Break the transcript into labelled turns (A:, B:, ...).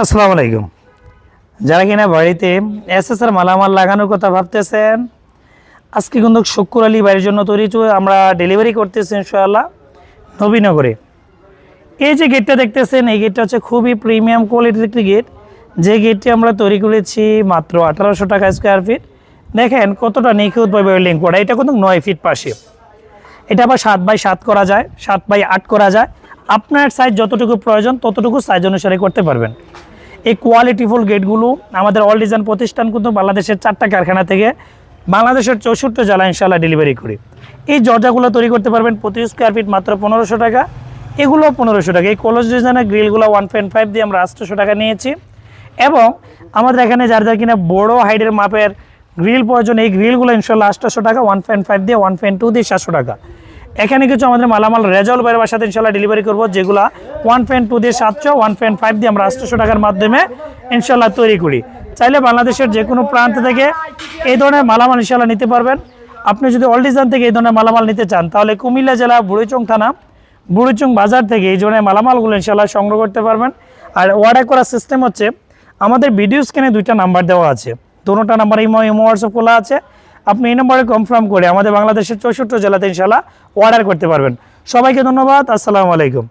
A: আসসালামু আলাইকুম। যারা কিনা বাড়িতে এসএসআর মালামাল লাগানোর কথা ভাবতেছেন, আজকে কিন্তু শুক্কুর আলী বাড়ির জন্য তৈরি আমরা ডেলিভারি করতেছি ইনশাআল্লাহ নবীনগরে। এই যে গেটটা দেখতেছেন, এই গেটটা হচ্ছে খুবই প্রিমিয়াম কোয়ালিটির একটি গেট। যে গেটটি আমরা তৈরি করেছি মাত্র 1800 টাকা স্কোয়ার ফিট। দেখেন কতটা নিখুঁতভাবে ওয়েল্ডিং করা। এটা কিন্তু 9 ফিট পাশে। এটা আবার 7x7 করা যায়, 7x8 করা যায়। আপনার সাইজ যতটুকু প্রয়োজন ততটুকু সাইজ অনুসারে করতে পারবেন। এই কোয়ালিটিফুল গেটগুলো আমাদের অল ডিজাইন প্রতিষ্ঠান কিন্তু বাংলাদেশের 4টা কারখানা থেকে বাংলাদেশের 64 জেলা ইনশাআল্লাহ ডেলিভারি করি। এই দরজাগুলো তৈরি করতে পারবেন প্রতি স্কোয়ার ফিট মাত্র 1500 টাকা। এগুলো 1500 টাকা। এই কলস ডিজাইনের গ্রিলগুলো 1.5 দিয়ে আমরা 800 টাকা নিয়েছি। এবং আমাদের এখানে যার কিনা বড় হাইটের মাপের গ্রিল প্রয়োজন, এই গ্রিলগুলো ইনশাআল্লাহ 800 টাকা, 1.5 দিয়ে 1.2 দিয়ে 700 টাকা। এখানে কিছু আমাদের মালামাল রেজাউল ভাইয়ের বাসাতে ইনশাআল্লাহ ডেলিভারি করবো, যেগুলো 1.2 দিয়ে 700, 1.5 দিয়ে আমরা 800 টাকার মাধ্যমে ইনশাআল্লাহ তৈরি করি। চাইলে বাংলাদেশের যে কোনো প্রান্ত থেকে এই ধরনের মালামাল ইনশাআল্লাহ নিতে পারবেন। আপনি যদি অল ডিজাইন থেকে এই ধরনের মালামাল নিতে চান, তাহলে কুমিল্লা জেলা বুড়িচং থানা বুড়িচং বাজার থেকে এই ধরনের মালামালগুলো ইনশাআল্লাহ সংগ্রহ করতে পারবেন। আর অর্ডার করার সিস্টেম হচ্ছে, আমাদের ভিডিও স্ক্রিনে 2টা নাম্বার দেওয়া আছে, দুটো নাম্বার ইমো হোয়াটসঅ্যাপ খোলা আছে। আপনি এই নম্বরে কনফার্ম করে আমাদের বাংলাদেশের 64 জেলাতে ইনশাআল্লাহ অর্ডার করতে পারবেন। সবাইকে ধন্যবাদ। আসসালামু আলাইকুম।